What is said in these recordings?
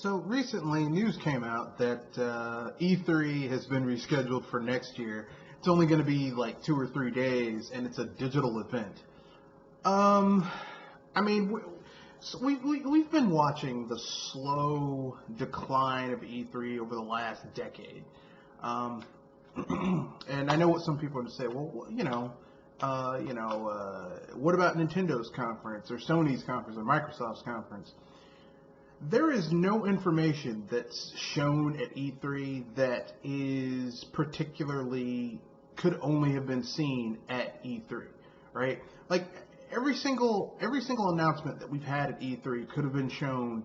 So recently, news came out that E3 has been rescheduled for next year. It's only going to be like 2 or 3 days, and it's a digital event. I mean, we've been watching the slow decline of E3 over the last decade. And I know what some people are going to say. Well, what about Nintendo's conference or Sony's conference or Microsoft's conference? There is no information that's shown at E3 that is particularly could only have been seen at E3, right? Like every single announcement that we've had at E3 could have been shown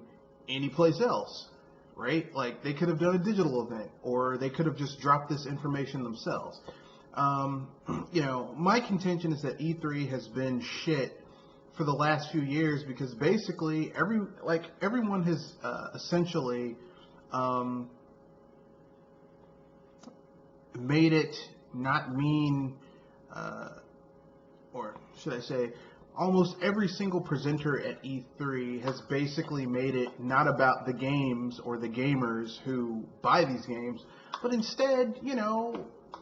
anyplace else, right? Like they could have done a digital event, or they could have just dropped this information themselves. My contention is that E3 has been shit for the last few years because basically everyone has essentially made it not mean, or should I say, almost every single presenter at E3 has basically made it not about the games or the gamers who buy these games, but instead,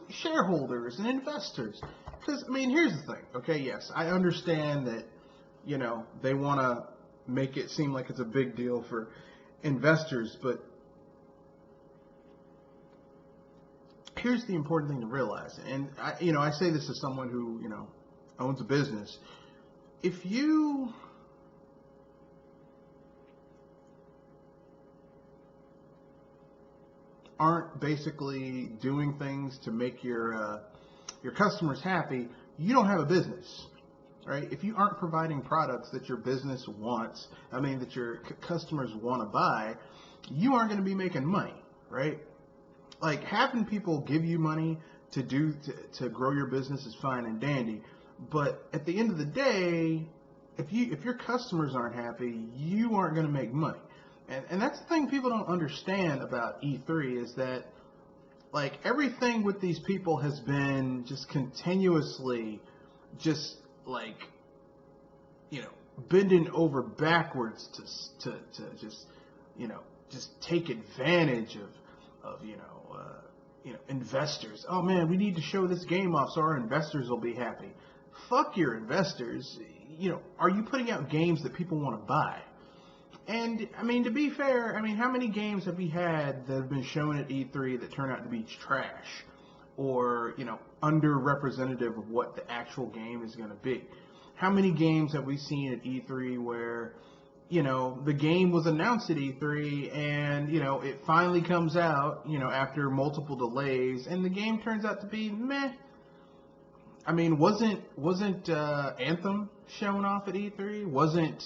shareholders and investors. Because, I mean, here's the thing, okay, yes, I understand that they want to make it seem like it's a big deal for investors, but here's the important thing to realize, and I say this as someone who, owns a business. If you aren't basically doing things to make your customers happy, you don't have a business. Right? If you aren't providing products that your business wants, that your customers want to buy, you aren't going to be making money, right? Like having people give you money to grow your business is fine and dandy, but at the end of the day, if your customers aren't happy, you aren't going to make money. And that's the thing people don't understand about E3 is that like everything with these people has been just continuously just like, bending over backwards to just take advantage of investors. Oh man, we need to show this game off so our investors will be happy. Fuck your investors. Are you putting out games that people want to buy? And to be fair, how many games have we had that have been shown at E3 that turn out to be trash? Or, underrepresentative of what the actual game is going to be. How many games have we seen at E3 where, the game was announced at E3 and, it finally comes out, after multiple delays and the game turns out to be meh. Wasn't Anthem shown off at E3? Wasn't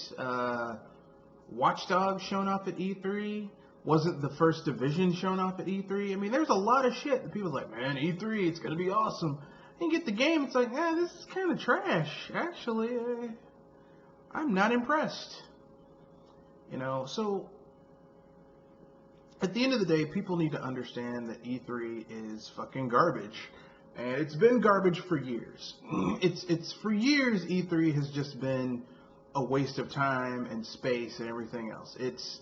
Watch Dogs shown off at E3? Wasn't the First Division shown off at E3? There's a lot of shit that people's like, man, E3, it's going to be awesome. And you get the game, it's like, this is kind of trash. Actually, I'm not impressed. So at the end of the day, people need to understand that E3 is fucking garbage. And it's been garbage for years. It's for years, E3 has just been a waste of time and space and everything else. It's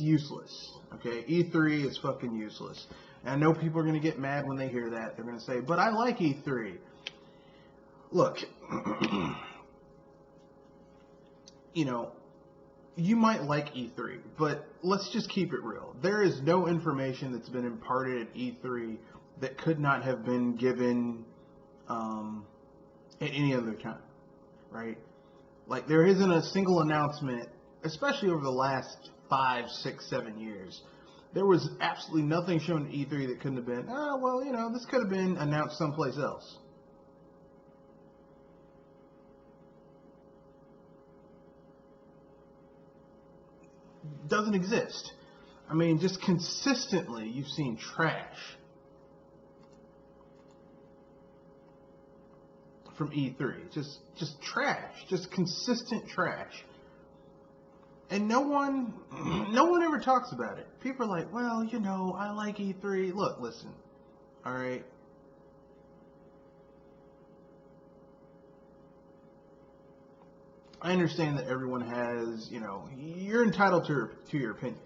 useless, okay? E3 is fucking useless. And I know people are going to get mad when they hear that. They're going to say, but I like E3. Look, you might like E3, but let's just keep it real. There is no information that's been imparted at E3 that could not have been given at any other time, right? Like, there isn't a single announcement, especially over the last 5, 6, 7 years. There was absolutely nothing shown at E3 that couldn't have been, this could have been announced someplace else. Doesn't exist. Just consistently, you've seen trash from E3. Just trash. Just consistent trash. And no one ever talks about it. People are like, well, I like E3. Look, listen, all right? I understand that everyone has, you're entitled to your opinion.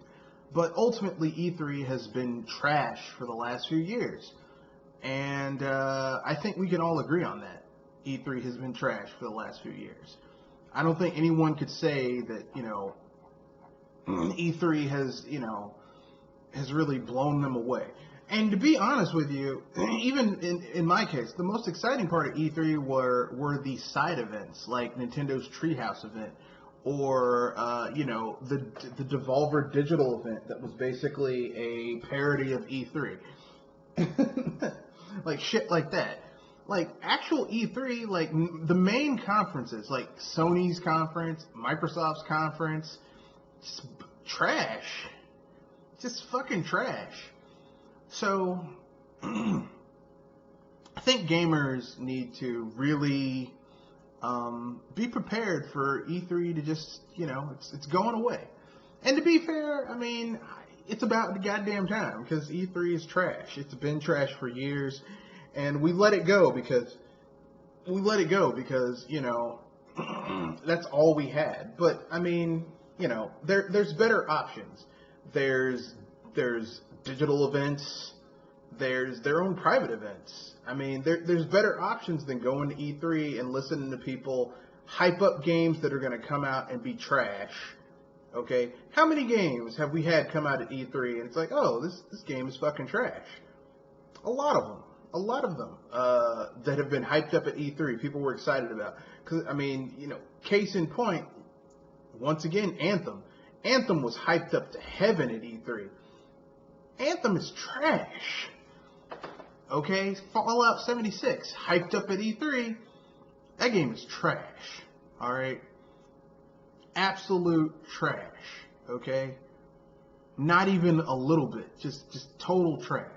But ultimately, E3 has been trash for the last few years. And I think we can all agree on that. E3 has been trash for the last few years. I don't think anyone could say that, E3 has really blown them away. And to be honest with you, even in my case, the most exciting part of E3 were the side events, like Nintendo's Treehouse event, or the Devolver Digital event that was basically a parody of E3, like shit like that. Like actual E3, like the main conferences, like Sony's conference, Microsoft's conference, just trash, just fucking trash. So, I think gamers need to really be prepared for E3 to just, it's going away. And to be fair, I mean, it's about the goddamn time, because E3 is trash. It's been trash for years, and we let it go because, that's all we had. But, I mean, there's better options. There's digital events, there's their own private events. I mean, there's better options than going to E3 and listening to people hype up games that are going to come out and be trash. Okay? How many games have we had come out at E3 and it's like, oh, this game is fucking trash? A lot of them. That have been hyped up at E3, people were excited about. Because, I mean, case in point, once again, Anthem. Anthem was hyped up to heaven at E3. Anthem is trash. Okay? Fallout 76, hyped up at E3. That game is trash. Alright? Absolute trash. Okay? Not even a little bit. Just total trash.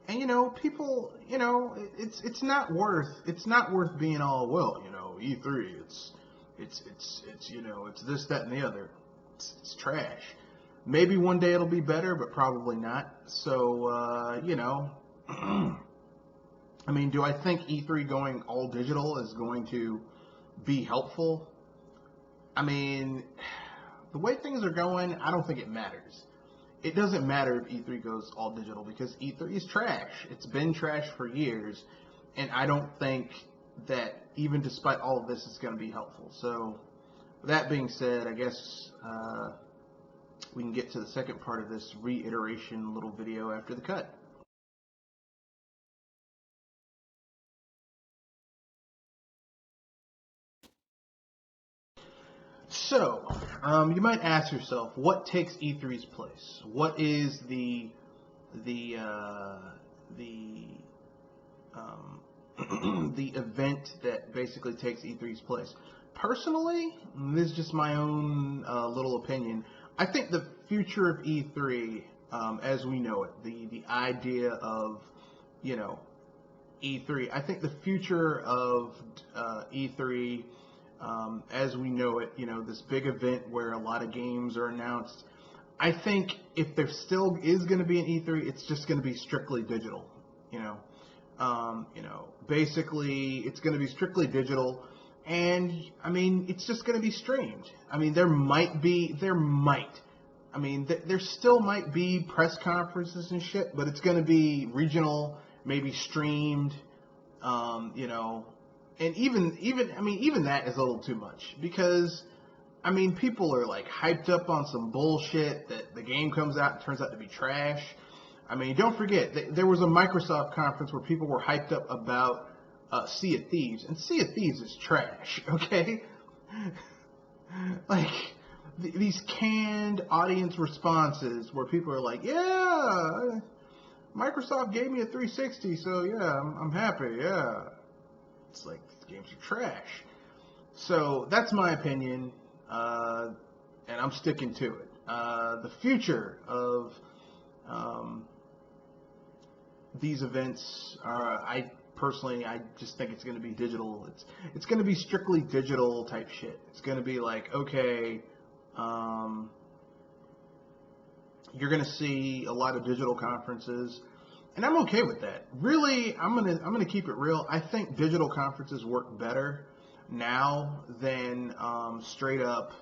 And people, it's not worth being all, well, E3, it's this, that, and the other. It's trash. Maybe one day it'll be better, but probably not. So, I mean, do I think E3 going all digital is going to be helpful? I mean, the way things are going, I don't think it matters. It doesn't matter if E3 goes all digital, because E3 is trash. It's been trash for years, and I don't think that even despite all of this, it's going to be helpful. So, that being said, I guess we can get to the second part of this reiteration little video after the cut. So, you might ask yourself, what takes E3's place? What is the event that basically takes E3's place? Personally, this is just my own little opinion. I think the future of E3, as we know it, the idea of, E3, I think the future of E3, as we know it, this big event where a lot of games are announced, I think if there still is going to be an E3, it's just going to be strictly digital, basically it's going to be strictly digital. And, I mean, it's just going to be streamed. I mean, there still might be press conferences and shit, but it's going to be regional, maybe streamed, and even that is a little too much, because, I mean, people are, like, hyped up on some bullshit that the game comes out and turns out to be trash. I mean, don't forget, there was a Microsoft conference where people were hyped up about Sea of Thieves, and Sea of Thieves is trash, okay? Like, these canned audience responses where people are like, yeah, Microsoft gave me a 360, so yeah, I'm happy, yeah. It's like, these games are trash. So, that's my opinion, and I'm sticking to it. The future of these events are, I just think it's going to be digital. It's going to be strictly digital type shit. It's going to be like, okay, you're going to see a lot of digital conferences, and I'm okay with that. Really, I'm going to keep it real. I think digital conferences work better, now than straight up,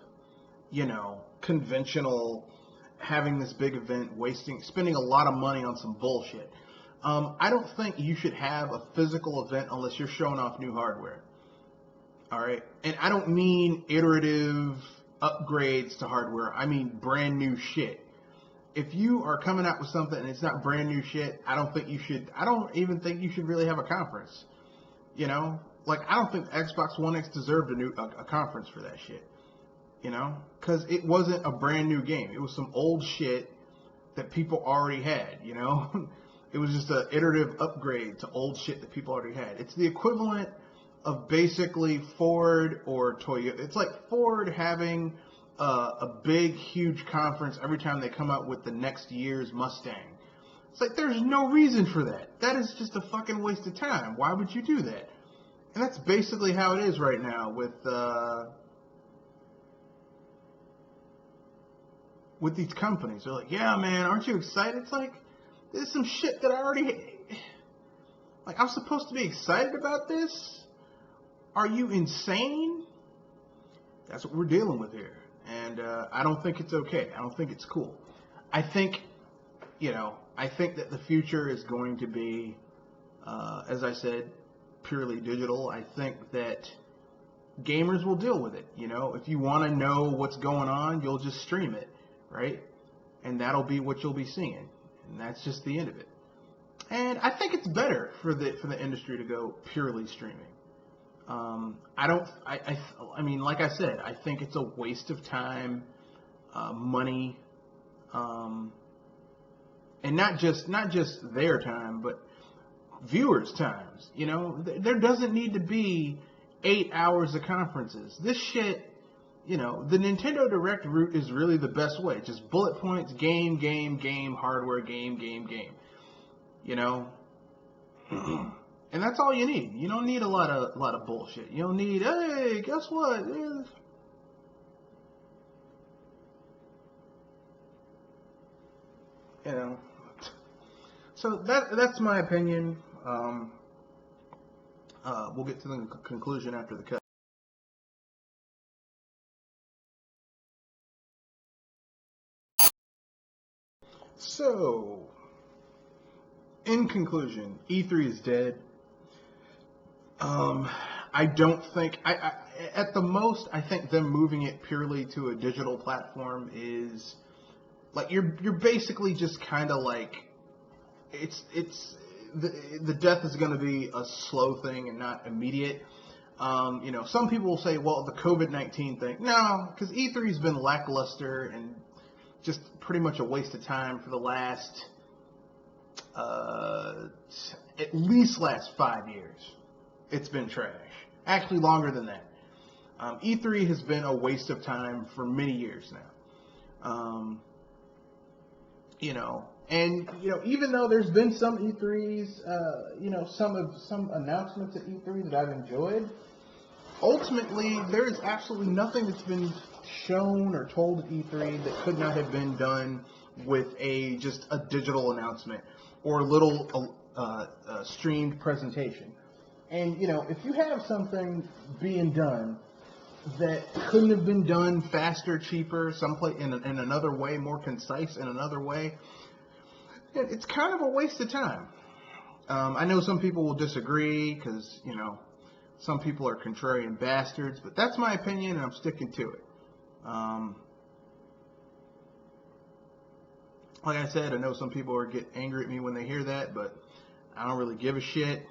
conventional, having this big event, spending a lot of money on some bullshit. I don't think you should have a physical event unless you're showing off new hardware. All right? And I don't mean iterative upgrades to hardware. I mean brand new shit. If you are coming out with something and it's not brand new shit, I don't even think you should really have a conference. Like, I don't think Xbox One X deserved a conference for that shit. Because it wasn't a brand new game. It was some old shit that people already had, It was just an iterative upgrade to old shit that people already had. It's the equivalent of basically Ford or Toyota. It's like Ford having a big, huge conference every time they come out with the next year's Mustang. It's like, there's no reason for that. That is just a fucking waste of time. Why would you do that? And that's basically how it is right now with these companies. They're like, yeah, man, aren't you excited? It's like, there's some shit that I already... Like, I'm supposed to be excited about this? Are you insane? That's what we're dealing with here. And I don't think it's okay. I don't think it's cool. I think that the future is going to be, as I said, purely digital. I think that gamers will deal with it. If you want to know what's going on, you'll just stream it, right? And that'll be what you'll be seeing. And that's just the end of it. And I think it's better for the industry to go purely streaming. I mean, like I said, I think it's a waste of time, money, and not just their time, but viewers' times. There doesn't need to be 8 hours of conferences. This shit, the Nintendo Direct route is really the best way. Just bullet points, game, hardware, game. And that's all you need. You don't need a lot of bullshit. You don't need, hey, guess what? So that's my opinion. We'll get to the conclusion after the cut. So, in conclusion, E3 is dead. I don't think, at the most, I think them moving it purely to a digital platform is, like, you're basically just kind of like, the death is going to be a slow thing and not immediate. Some people will say, well, the COVID-19 thing. No, because E3's been lackluster and just pretty much a waste of time for the last, at least last 5 years. It's been trash. Actually, longer than that. E3 has been a waste of time for many years now. And even though there's been some E3s, some announcements at E3 that I've enjoyed, ultimately there is absolutely nothing that's been shown or told at E3 that could not have been done with just a digital announcement or a little streamed presentation. And if you have something being done that couldn't have been done faster, cheaper, someplace in another way, more concise in another way, it's kind of a waste of time. I know some people will disagree because, some people are contrarian bastards, but that's my opinion and I'm sticking to it. Like I said, I know some people get angry at me when they hear that, but I don't really give a shit.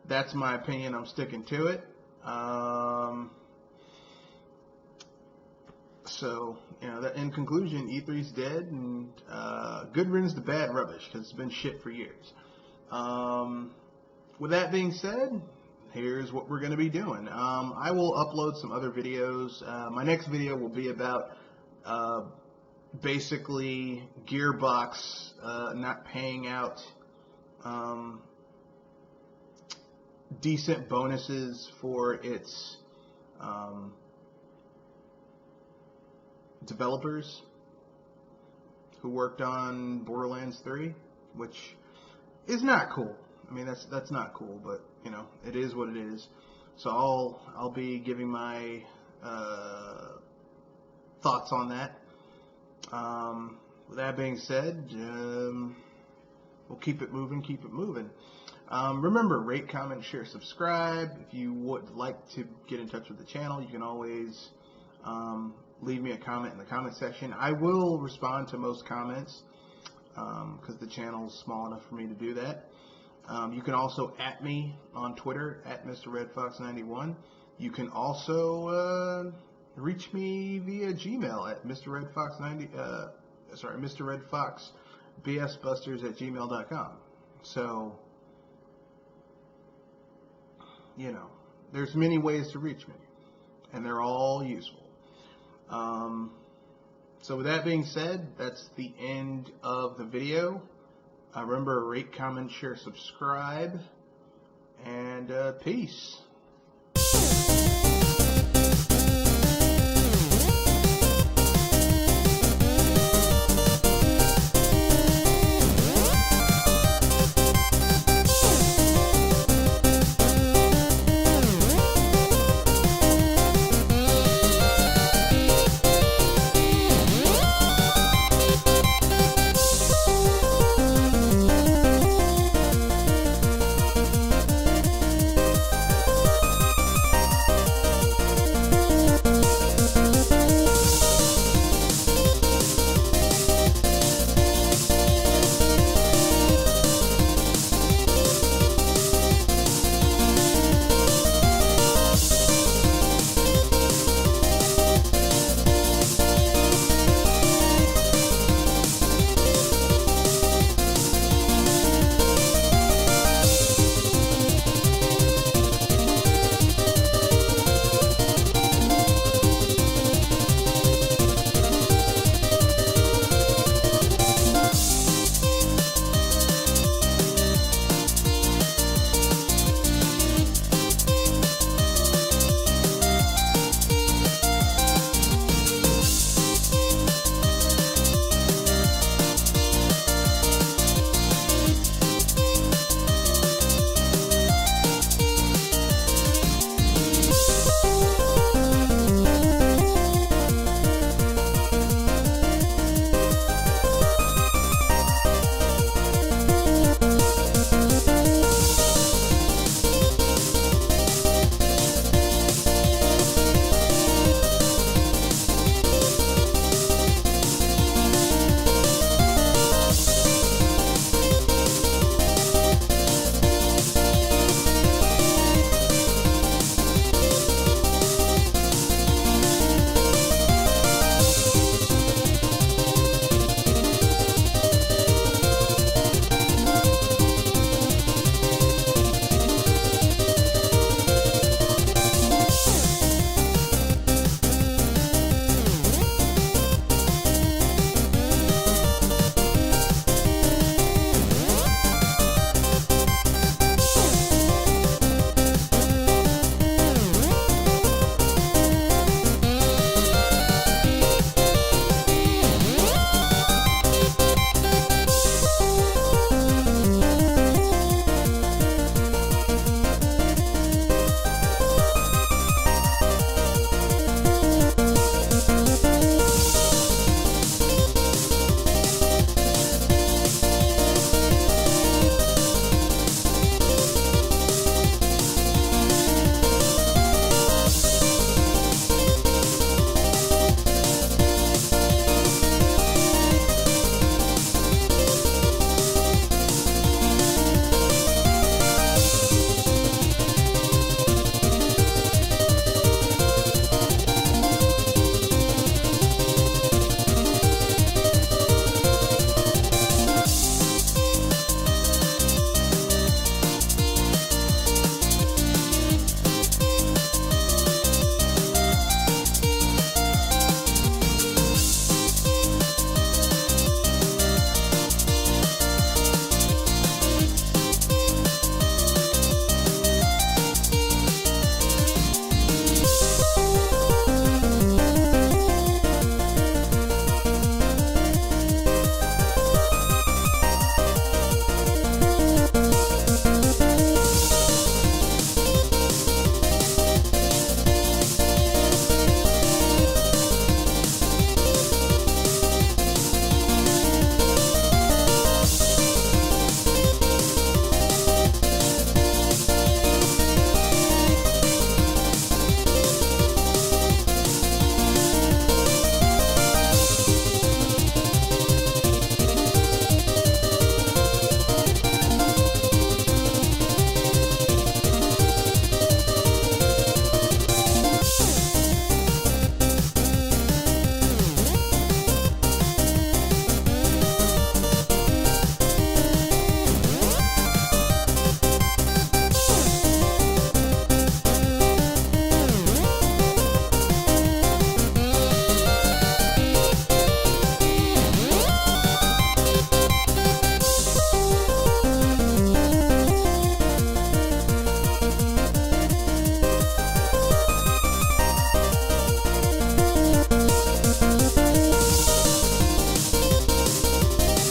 That's my opinion. I'm sticking to it. So, that in conclusion, E3's dead, and good riddance to bad rubbish, because it's been shit for years. With that being said, here's what we're going to be doing. I will upload some other videos. My next video will be about basically Gearbox not paying out decent bonuses for its developers who worked on Borderlands 3, which is not cool. I mean, that's not cool, but it is what it is. So I'll be giving my thoughts on that. With that being said, we'll keep it moving. Remember, rate, comment, share, subscribe. If you would like to get in touch with the channel, you can always leave me a comment in the comment section. I will respond to most comments because the channel is small enough for me to do that. You can also @ me on Twitter at mrredfox91. You can also reach me via Gmail at mrredfoxbsbusters@gmail.com. So, you know, there's many ways to reach me, and they're all useful. So with that being said, that's the end of the video. Remember, rate, comment, share, subscribe, and peace.